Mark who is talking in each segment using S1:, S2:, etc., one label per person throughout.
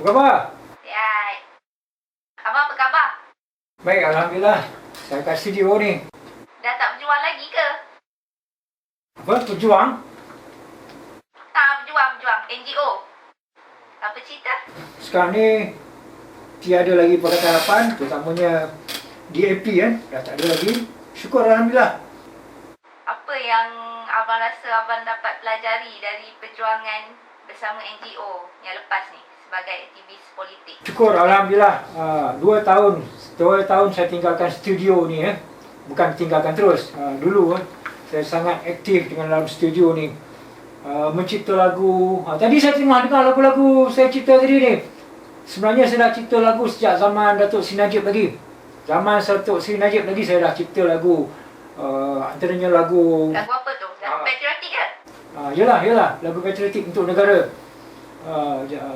S1: Apa khabar?
S2: Ya. Abang apa khabar?
S1: Baik, Alhamdulillah. Saya kat studio ni.
S2: Dah tak berjuang lagi ke?
S1: Apa? Berjuang?
S2: Berjuang. NGO. Apa cerita?
S1: Sekarang ni tiada lagi Pakatan Harapan, terutamanya DAP kan. Dah tak ada lagi. Syukur Alhamdulillah.
S2: Apa yang abang rasa abang dapat pelajari dari perjuangan bersama NGO yang lepas ni sebagai aktivis politik?
S1: Syukur Alhamdulillah. 2 tahun saya tinggalkan studio ni. Bukan tinggalkan terus. Dulu saya sangat aktif dengan dalam studio ni. Mencipta lagu. Tadi saya tengah dengar lagu-lagu saya cipta tadi ni. Sebenarnya saya dah cipta lagu sejak zaman Datuk Seri Najib lagi. Zaman Datuk Seri Najib lagi saya dah cipta lagu. Antaranya lagu...
S2: Lagu apa tu? Lagu patriotik ke?
S1: Yelah, lagu patriotik untuk negara.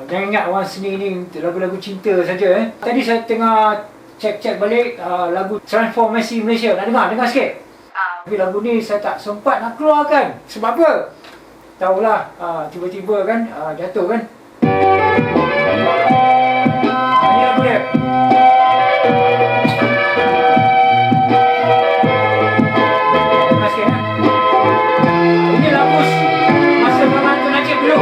S1: Jangan ingat orang seni ni lagu-lagu cinta saja. Tadi saya tengah cek balik lagu Transformasi Malaysia. Nak dengar sikit? Tapi lagu ni saya tak sempat nak keluarkan. Sebab apa? Tahulah, tiba-tiba kan jatuh kan. Ini lagu dia. Dengar sikit ya. Ini lagu masa zaman Tun Najib dulu.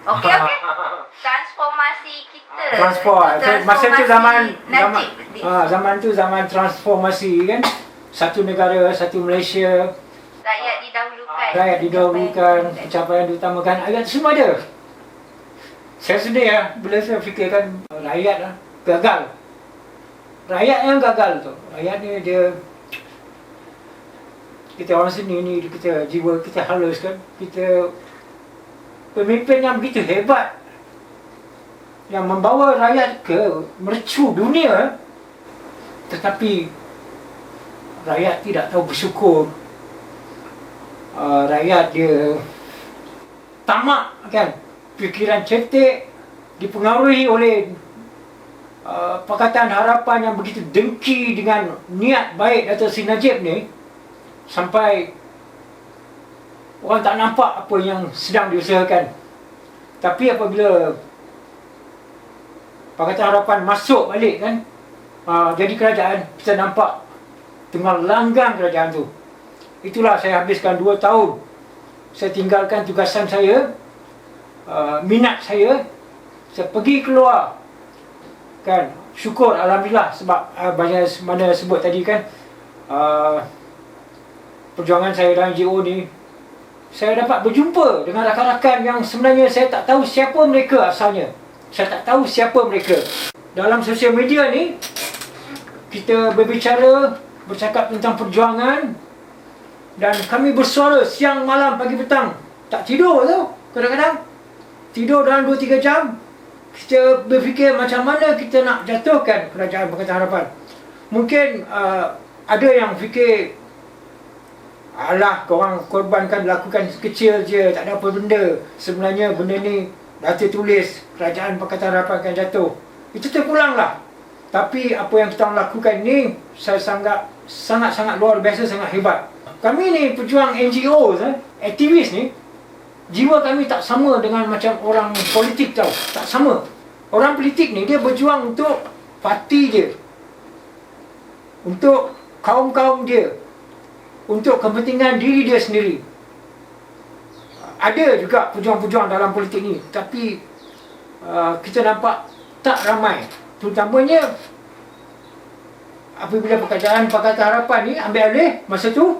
S2: Okey. Transformasi kita.
S1: Masa tu zaman tu zaman transformasi kan. Satu negara, satu Malaysia.
S2: Rakyat
S1: didahulukan, pencapaian diutamakan. Ayat semua ada. Saya sedih bila saya fikirkan rakyat gagal. Rakyat yang gagal tu. Rakyat ni dia, kita orang seni ni, kita jiwa kita halus kan. Kita pemimpin yang begitu hebat, yang membawa rakyat ke mercu dunia, tetapi rakyat tidak tahu bersyukur. Rakyat dia tamak kan, fikiran cetek, dipengaruhi oleh Pakatan Harapan yang begitu dengki dengan niat baik Datuk Seri Najib ni, sampai orang tak nampak apa yang sedang diusahakan. Tapi apabila Pakatan Harapan masuk balik kan, jadi kerajaan, kita nampak tengah langgang kerajaan tu. Itulah saya habiskan 2 tahun. Saya tinggalkan tugasan saya, minat saya pergi keluar kan. Syukur Alhamdulillah sebab mana sebut tadi kan, perjuangan saya dalam NGO ni, saya dapat berjumpa dengan rakan-rakan yang sebenarnya saya tak tahu siapa mereka asalnya. Saya tak tahu siapa mereka. Dalam sosial media ni, kita berbicara, bercakap tentang perjuangan, dan kami bersuara siang, malam, pagi, petang. Tak tidur tau. Kadang-kadang tidur dalam 2-3 jam. Kita berfikir macam mana kita nak jatuhkan kerajaan Pakatan Harapan. Mungkin ada yang fikir, alah, korang korbankan, lakukan kecil je, tak ada apa benda. Sebenarnya benda ni dah tertulis, kerajaan Pakatan Harapan akan jatuh. Itu terpulanglah. Tapi apa yang kita lakukan ni, saya sangat-sangat luar biasa, sangat hebat. Kami ni pejuang NGO, aktivis ni, jiwa kami tak sama dengan macam orang politik tau. Tak sama. Orang politik ni dia berjuang untuk parti dia, untuk kaum-kaum dia, untuk kepentingan diri dia sendiri. Ada juga pejuang-pejuang dalam politik ni, tapi kita nampak tak ramai. Terutamanya apabila Pakatan Harapan ni ambil alih, masa tu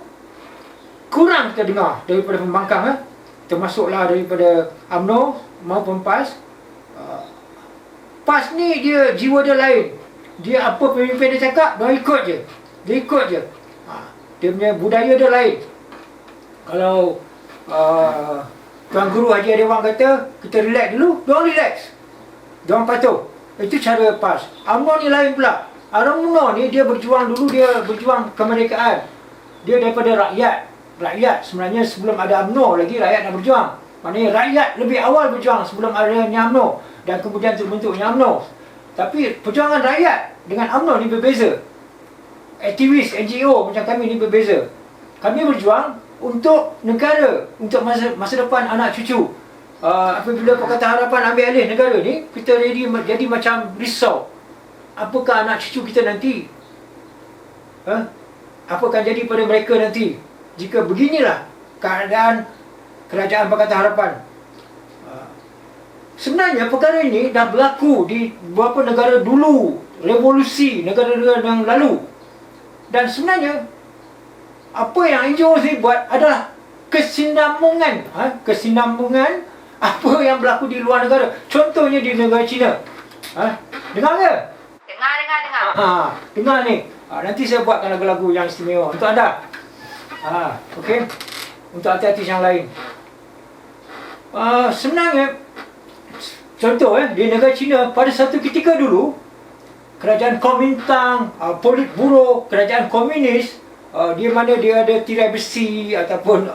S1: kurang kita dengar daripada pembangkang, termasuklah daripada UMNO maupun PAS. PAS ni dia jiwa dia lain. Dia apa pemimpin dia cakap, dia ikut je. Dia ikut je. Dia punya budaya dia lain. Kalau Tuan Guru Haji Adewan kata, kita relax dulu, diorang relax. Diorang patuh. Itu cara PAS. UMNO ni lain pula. UMNO ni dia berjuang dulu, dia berjuang kemerdekaan. Dia daripada rakyat. Rakyat sebenarnya sebelum ada UMNO lagi rakyat dah berjuang. Maknanya rakyat lebih awal berjuang sebelum adanya UMNO dan kemudian terbentuknya UMNO. Tapi perjuangan rakyat dengan UMNO ni berbeza. Aktivis NGO macam kami ni berbeza. Kami berjuang untuk negara, untuk masa depan anak cucu. Apabila Pakatan Harapan ambil alih negara ni, kita jadi macam risau. Apakah anak cucu kita nanti? Apa akan jadi pada mereka nanti jika beginilah keadaan kerajaan Pakatan Harapan? Sebenarnya perkara ini dah berlaku di beberapa negara dulu, revolusi negara-negara yang lalu. Dan sebenarnya apa yang NGO ni buat adalah kesinambungan, kesinambungan apa yang berlaku di luar negara. Contohnya di negara China. Dengar ke?
S2: Dengar.
S1: Dengar ni. Nanti saya buatkan lagu-lagu yang istimewa untuk anda. Okey. Untuk hati-hati yang lain. Sebenarnya contoh di negara China pada satu ketika dulu, kerajaan Kuomintang, Politburo, kerajaan komunis, di mana dia ada tirai besi ataupun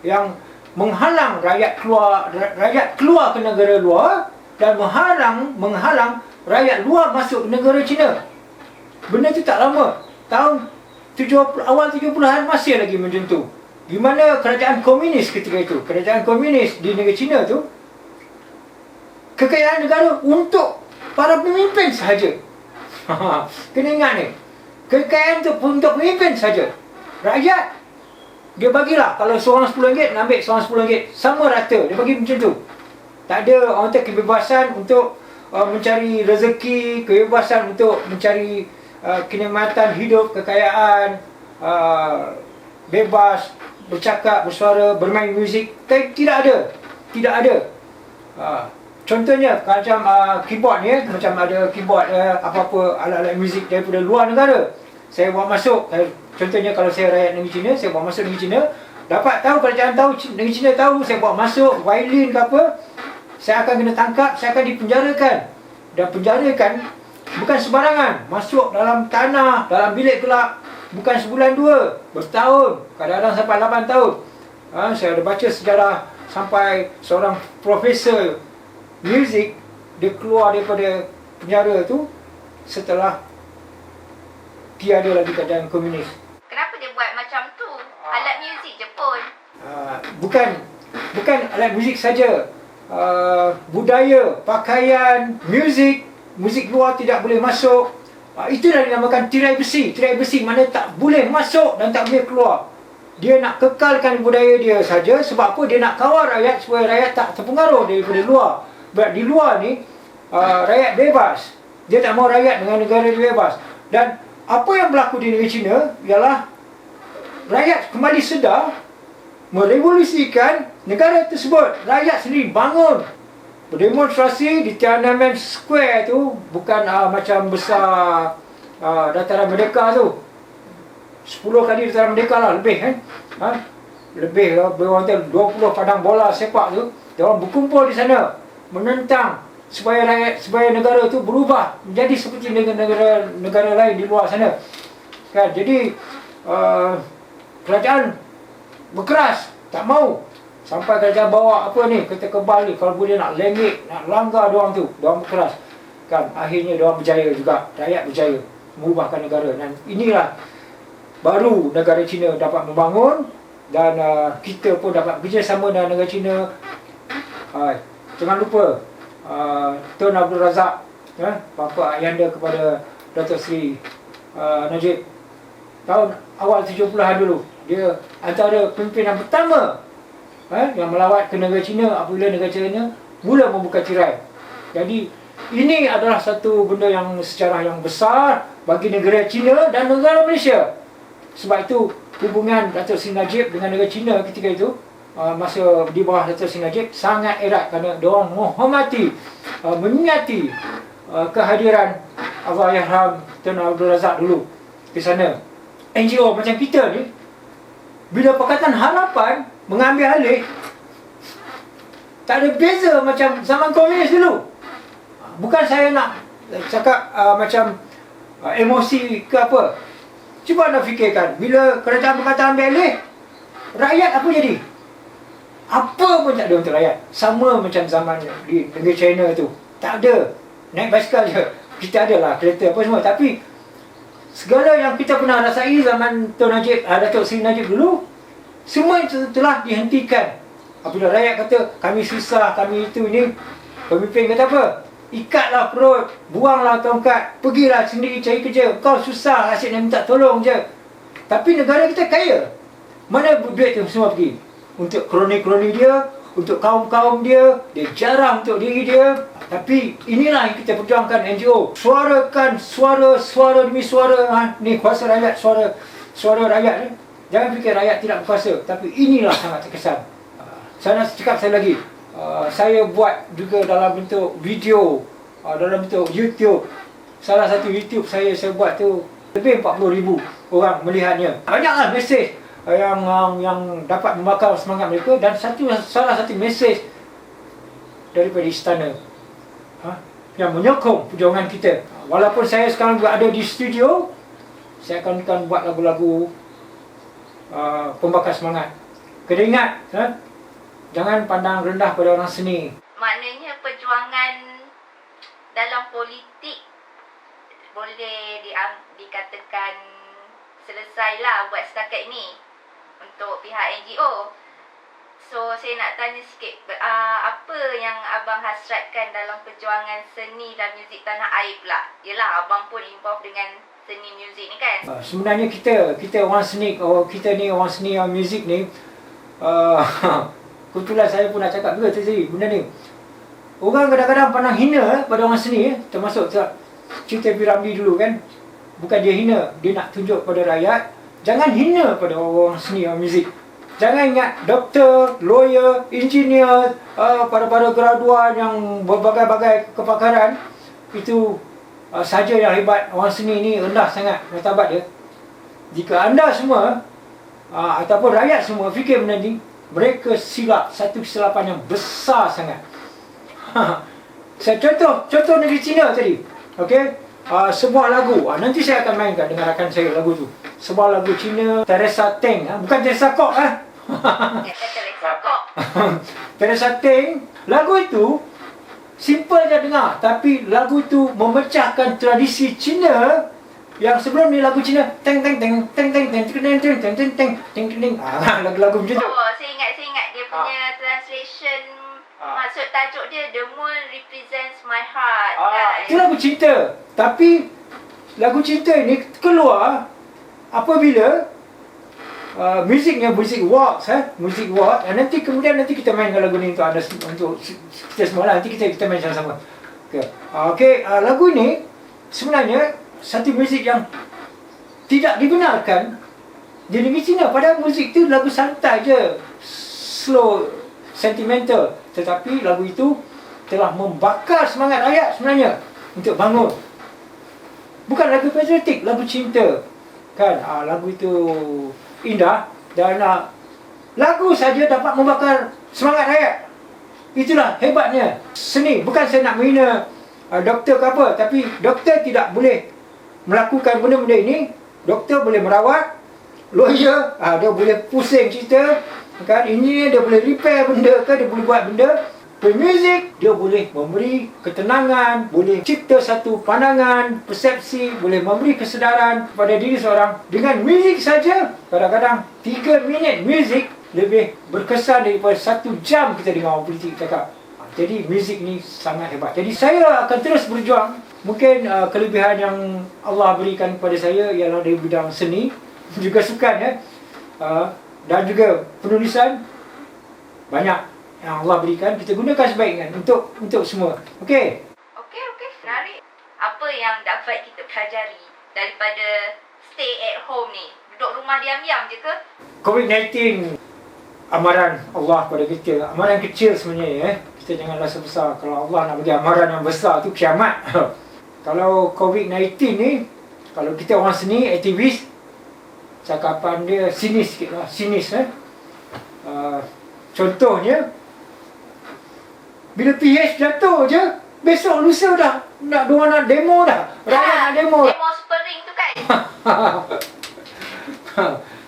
S1: yang menghalang rakyat keluar ke negara luar dan menghalang rakyat luar masuk ke negara China. Benda tu tak lama. Tahun awal 70-an masih lagi macam tu. Di mana kerajaan komunis ketika itu, kerajaan komunis di negara China tu, kekayaan negara untuk para pemimpin sahaja. Kena ingat ni. Kekayaan tu untuk pemimpin saja. Rakyat, dia bagilah. Kalau seorang RM10, ambil seorang RM10. Sama rata. Dia bagi macam tu. Tak ada orang kata kebebasan untuk mencari rezeki, kebebasan untuk mencari kenikmatan hidup, kekayaan, bebas, bercakap, bersuara, bermain muzik. Tidak ada. Tidak ada. Contohnya macam keyboard ni, macam ada keyboard apa-apa alat-alat muzik daripada luar negara, saya bawa masuk. Contohnya kalau saya rakyat negeri China, saya bawa masuk negeri China, dapat tahu, kerajaan tahu, negeri China tahu saya bawa masuk violin ke apa, saya akan kena tangkap, saya akan dipenjarakan. Dan penjarakan bukan sembarangan, masuk dalam tanah, dalam bilik gelap, bukan sebulan dua, bertahun, kadang-kadang sampai 8 tahun. Saya ada baca sejarah sampai seorang profesor muzik, dia keluar daripada penjara tu setelah tiada lagi keadaan komunis.
S2: Kenapa dia buat macam tu? Alat muzik je pun.
S1: Bukan alat muzik saja. Budaya, pakaian, muzik luar tidak boleh masuk. Itulah dinamakan tirai besi. Tirai besi mana tak boleh masuk dan tak boleh keluar. Dia nak kekalkan budaya dia saja. Sebab apa? Dia nak kawal rakyat supaya rakyat tak terpengaruh daripada luar. Di luar ni, rakyat bebas. Dia tak mahu rakyat dengan negara dia bebas. Dan apa yang berlaku di negara China ialah rakyat kembali sedar, merevolusikan negara tersebut. Rakyat sendiri bangun, berdemonstrasi di Tiananmen Square tu. Bukan macam besar dataran Merdeka tu, 10 kali dataran Merdeka lah, lebih kan. Lebih, orang 20 padang bola sepak tu. Dia orang berkumpul di sana menentang supaya negara itu berubah menjadi seperti negara lain di luar sana. Kan? Jadi kerajaan berkeras, tak mau. Sampai kerajaan bawa apa ni, kereta kebal ni, kalau boleh nak lengit, nak langgar diorang tu, diorang berkeras. Kan? Akhirnya diorang berjaya juga, rakyat berjaya mengubahkan negara. Dan inilah baru negara China dapat membangun Dan kita pun dapat bekerjasama dengan negara China. Jangan lupa Tun Abdul Razak, bapa ayahanda kepada Dato' Seri Najib, tahun awal 70-an dulu. Dia antara pimpinan pertama yang melawat ke negara China apabila negara China mula membuka tirai. Jadi ini adalah satu benda yang sejarah yang besar bagi negara China dan negara Malaysia. Sebab itu hubungan Dato' Seri Najib dengan negara China ketika itu, masa di bawah Dato' Seri Najib, sangat erat kerana diorang menghormati, menyati kehadiran Allahyarham Tun Abdul Razak dulu di sana. NGO macam kita ni, bila Pakatan Harapan mengambil alih, tak ada beza macam zaman komunis dulu. Bukan saya nak cakap macam emosi ke apa. Cuba anda fikirkan, bila kerajaan Pakatan ambil alih, rakyat apa jadi? Apa pun tak ada untuk rakyat. Sama macam zaman di negara China tu. Tak ada. Naik basikal je. Kita adalah kereta apa semua. Tapi segala yang kita pernah rasai zaman Tun Najib, Dato' Seri Najib dulu, semua itu telah dihentikan. Apabila rakyat kata, kami susah, kami itu ni, pemimpin kata apa? Ikatlah perut, buanglah tongkat, pergilah sendiri cari kerja. Kau susah, asyik nak minta tolong je. Tapi negara kita kaya. Mana duit tu semua pergi? Untuk kroni-kroni dia, untuk kaum-kaum dia, dia jarang untuk diri dia. Tapi inilah yang kita perjuangkan NGO. Suarakan suara demi suara. Ni kuasa rakyat, suara rakyat ni. Jangan fikir rakyat tidak berkuasa. Tapi inilah sangat terkesan. Saya nak cakap sekali lagi. Saya buat juga dalam bentuk video, dalam bentuk YouTube. Salah satu YouTube saya buat tu lebih 40,000 orang melihatnya. Banyaklah mesej yang dapat membakar semangat mereka. Dan salah satu mesej daripada istana yang menyokong perjuangan kita. Walaupun saya sekarang berada di studio, saya akan buat lagu-lagu pembakar semangat. Kena ingat, jangan pandang rendah pada orang seni.
S2: Maknanya perjuangan dalam politik boleh dikatakan selesailah buat setakat ini untuk pihak NGO. So saya nak tanya sikit, apa yang abang hasratkan dalam perjuangan seni dan muzik tanah air pula? Yelah, abang pun involved dengan seni muzik ni kan?
S1: Sebenarnya kita orang seni, kita ni orang seni, orang muzik ni, kebetulan saya pun nak cakap juga tadi benda ni. Orang kadang-kadang pandang hina pada orang seni, termasuk cerita P. Ramlee dulu kan. Bukan dia hina, dia nak tunjuk pada rakyat, jangan hina pada orang seni, orang muzik. Jangan ingat doktor, lawyer, engineer, para graduan yang berbagai-bagai kepakaran itu saja yang hebat. Orang seni ni rendah sangat martabat dia. Jika anda semua ataupun rakyat semua fikir benda ni, mereka silap, satu kesilapan yang besar sangat. Saya contoh negeri China tadi. Okey, sebuah lagu, nanti saya akan mainkan dengan rakan saya lagu tu. Sebuah lagu Cina, Teresa Teng, bukan Teresa Kok
S2: Teresa Kok.
S1: Teresa Teng, lagu itu simple je dengar, tapi lagu itu memecahkan tradisi Cina yang sebelum ni lagu Cina teng teng teng teng teng teng teng teng teng teng teng teng teng, lagu-lagu macam tu.
S2: Oh, saya ingat dia punya translation. Maksud tajuk dia The Moon Represents My Heart kan?
S1: Itu lagu cinta. Tapi lagu cinta ni keluar apabila muzik waltz, muzik waltz. Nanti kita mainkan lagu ni untuk anda, untuk kita semua lah. Nanti kita main sama-sama. Okey, lagu ni sebenarnya satu muzik yang tidak dibenarkan di negeri Cina. Padahal muzik tu lagu santai je, slow, sentimental. Tetapi lagu itu telah membakar semangat rakyat sebenarnya untuk bangun. Bukan lagu patriotik, lagu cinta. Kan, lagu itu indah dan lagu saja dapat membakar semangat rakyat. Itulah hebatnya seni. Bukan saya nak menghina doktor ke apa, tapi doktor tidak boleh melakukan benda-benda ini. Doktor boleh merawat, lawyer dia boleh pusing cerita kan, ini dia boleh repair benda ke, dia boleh buat benda. Bermuzik, dia boleh memberi ketenangan, boleh cipta satu pandangan, persepsi, boleh memberi kesedaran kepada diri seorang. Dengan muzik saja, kadang-kadang 3 minit muzik lebih berkesan daripada 1 jam kita dengar orang politik cakap. Jadi muzik ni sangat hebat. Jadi saya akan terus berjuang. Mungkin kelebihan yang Allah berikan kepada saya ialah dari bidang seni, juga sukan dan juga penulisan. Banyak yang Allah berikan, kita gunakan sebaiknya untuk semua. Okey.
S2: Okey, menarik. Apa yang dapat kita pelajari daripada stay at home ni? Duduk rumah diam-diam je ke?
S1: COVID-19, amaran Allah pada kita. Amaran kecil sebenarnya. Kita jangan rasa besar. Kalau Allah nak bagi amaran yang besar tu kiamat. Kalau COVID-19 ni, kalau kita orang seni, aktivis, cakapan dia sinis sikit lah. Sinis. Contohnya, bila PH jatuh je, besok lusa dah nak diorang nak demo dah. Rakyat nak demo.
S2: Demo super ring tu kan?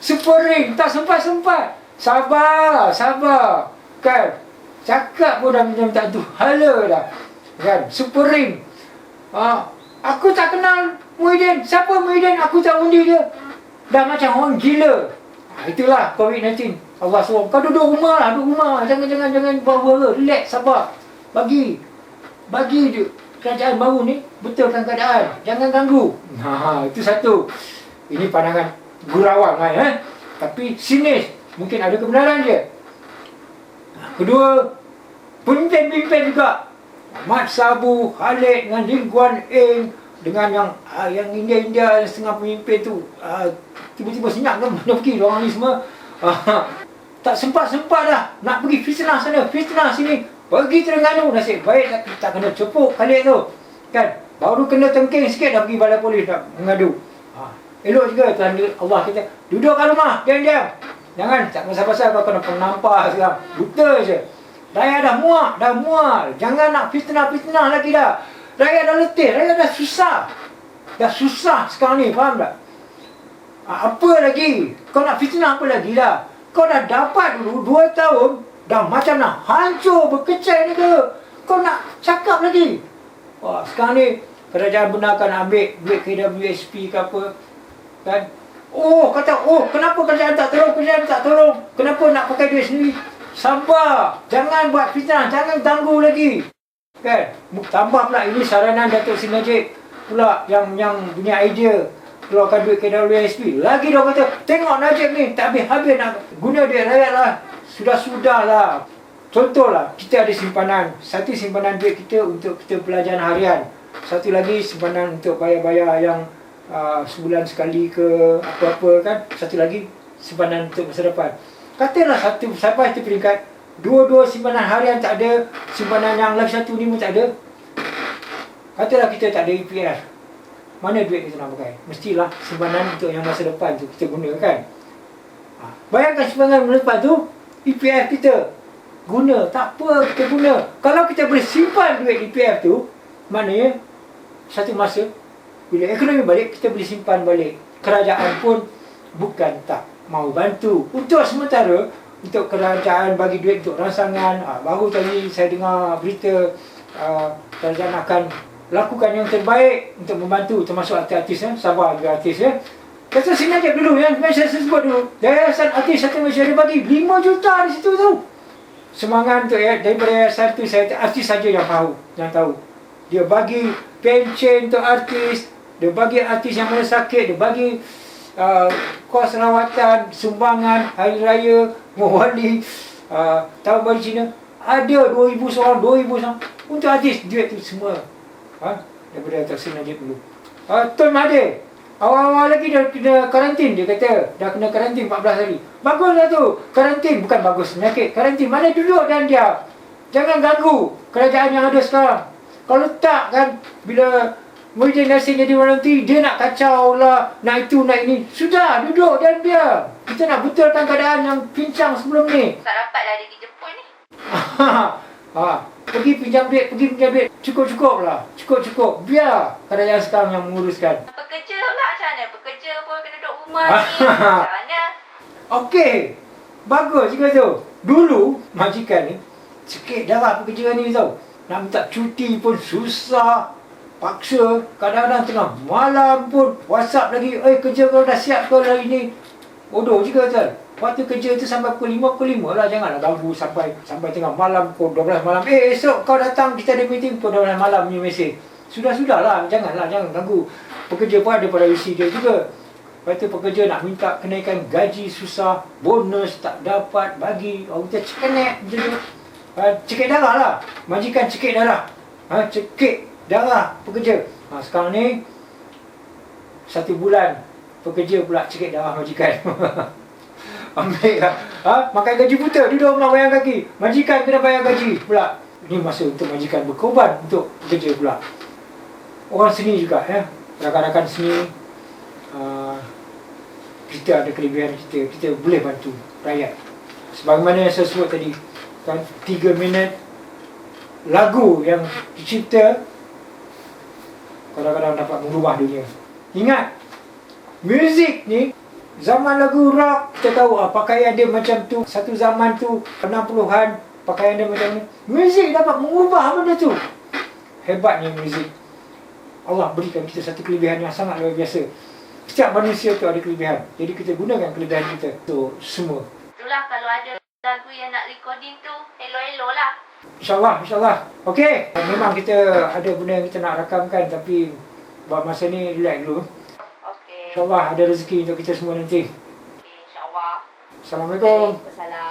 S1: Super ring, tak sempat-sempat. Sabar. Kan? Cakap pun dah macam tak tu. Hala dah. Kan? Super ring. Aku tak kenal Muhyiddin. Siapa Muhyiddin? Aku tak undi dia. Dah macam orang gila. Itulah COVID-19. Allah suruh, kau duduk rumah lah, jangan bawa-bawa, relax, sabar. Bagi dia kerajaan baru ni betulkan keadaan, jangan ganggu. Itu satu. Ini pandangan gurauan lah tapi sinis, mungkin ada kebenaran dia. Kedua, pemimpin juga. Mat Sabu, Khalid dengan Lee Kuan Eng, dengan yang India setengah pemimpin tu, tiba-tiba senyap kan, mana pergi orang ni semua. Tak sempat-sempat dah nak pergi fitnah sana, fitnah sini, pergi Terengganu. Nasib baik tak kena cepuk Khalid tu kan, baru kena tengking sikit dah pergi balai polis nak mengadu. Elok juga Tuhan Allah kita, duduk kat rumah diam-diam, jangan tak pasal-pasal kau kena penampak sekarang, buta je. Rakyat dah muak, jangan nak fitnah lagi dah. Rakyat dah letih, rakyat dah susah sekarang ni, faham tak? Apa lagi kau nak fitnah, apa lagi dah? Kau dah dapat dulu 2 tahun, dah macam nak hancur, berkecai negara. Kau nak cakap lagi? Wah, sekarang ni kerajaan benarkan ambil duit KWSP ke apa, kan? Kenapa kerajaan tak tolong? Kenapa nak pakai duit sendiri? Sabar, jangan buat fitnah, jangan ganggu lagi, kan? Tambah pula, ini saranan Datuk Seri Najib pula yang punya idea keluarkan duit KWSP. Lagi dia kata, tengok Najib ni tak habis-habis nak guna duit rakyat lah. Sudah lah. Contohlah, kita ada simpanan. Satu simpanan duit kita untuk kita pelajaran harian. Satu lagi simpanan untuk bayar-bayar yang sebulan sekali ke apa-apa kan. Satu lagi simpanan untuk masa depan. Katalah satu sampai satu peringkat, dua simpanan harian tak ada, simpanan yang lagi satu ni pun tak ada. Katalah kita tak ada EPF. Mana duit kita nak pakai? Mestilah simpanan untuk yang masa depan tu kita guna kan. Bayangkan simpanan masa depan tu, EPF kita guna, tak apa kita guna. Kalau kita boleh simpan duit EPF tu, maknanya satu masa bila ekonomi balik, kita boleh simpan balik. Kerajaan pun bukan tak mau bantu. Untuk sementara, untuk kerajaan bagi duit untuk rangsangan. Baru tadi saya dengar berita kerajaan akan lakukan yang terbaik untuk membantu, termasuk artis-artis sabar juga artis Kata sini aja dulu yang saya sebut dulu, Yayasan Artis Satu Malaysia dia bagi 5 juta di situ tu. Semangat untuk daripada yayasan tu, saya artis saja yang tahu. Dia bagi pencen untuk artis, dia bagi artis yang mana sakit, dia bagi kos rawatan, sumbangan hari raya, mewali, tahun baru Cina. Ada 2,000 seorang untuk artis, duit tu semua. Daripada Datuk Seri Najib dulu. Tun Mahathir, awal-awal lagi dah kena karantin, dia kata dah kena karantin 14 hari. Baguslah tu, karantin, bukan bagus penyakit, karantin, mana duduk dan diam. Jangan ganggu kerajaan yang ada sekarang. Kalau tak kan, bila Muhyiddin Yassin jadi nanti, dia nak kacau lah, nak itu, nak ini. Sudah, duduk dan diam. Kita nak betulkan keadaan yang pincang sebelum ni.
S2: Tak dapatlah dia dijemput ni.
S1: Pergi pinjam duit. Cukup lah. Cukup. Biar kerajaan sekarang yang menguruskan.
S2: Pekerja pula macam mana? Pekerja pun kena duduk rumah ni. Macam mana?
S1: Okey. Bagus juga tu. Dulu, majikan ni, Cekik darah pekerja ni tau. Nak minta cuti pun susah. Paksa. Kadang-kadang tengah malam pun WhatsApp lagi. Kerja kau dah siap kau hari ni. Bodoh juga tuan. Waktu kerja tu sampai pukul 5, pukul 5 lah. Janganlah ganggu sampai tengah malam, pukul 12 malam. Esok kau datang, kita ada meeting pukul 12 malam ni mesej. Sudah-sudahlah. Jangan ganggu. Pekerja pun ada privacy dia juga. Lepas tu pekerja nak minta kenaikan gaji susah. Bonus tak dapat bagi. Kita cekenek macam tu. Cekik darah lah. Majikan cekik darah. Cekik darah pekerja. Sekarang ni 1 bulan pekerja pula cekik darah majikan. Ambil lah. Makan gaji buta. Duduk pula bayar kaki. Majikan kena bayar gaji pula. Ini masa untuk majikan berkorban untuk pekerja pula. Orang seni juga rakan-rakan seni, kita ada kelebihan kita boleh bantu rakyat. Sebagaimana yang saya sebut tadi kan, 3 minit lagu yang dicipta kadang-kadang dapat mengubah dunia. Ingat, muzik ni, zaman lagu rock, kita tahu pakaian dia macam tu. Satu zaman tu 60-an, pakaian dia macam ni. Muzik dapat mengubah benda tu. Hebatnya muzik. Allah berikan kita satu kelebihan yang sangat luar biasa. Setiap manusia tu ada kelebihan. Jadi kita gunakan kelebihan kita untuk semua.
S2: Itulah kalau ada lagu yang nak recording tu, hello lah.
S1: InsyaAllah. Okey. Memang kita ada benda yang kita nak rakamkan, tapi buat masa ni relax dulu.
S2: Okey.
S1: InsyaAllah ada rezeki untuk kita semua nanti.
S2: Okey, insyaAllah.
S1: Assalamualaikum.
S2: Waalaikumsalam.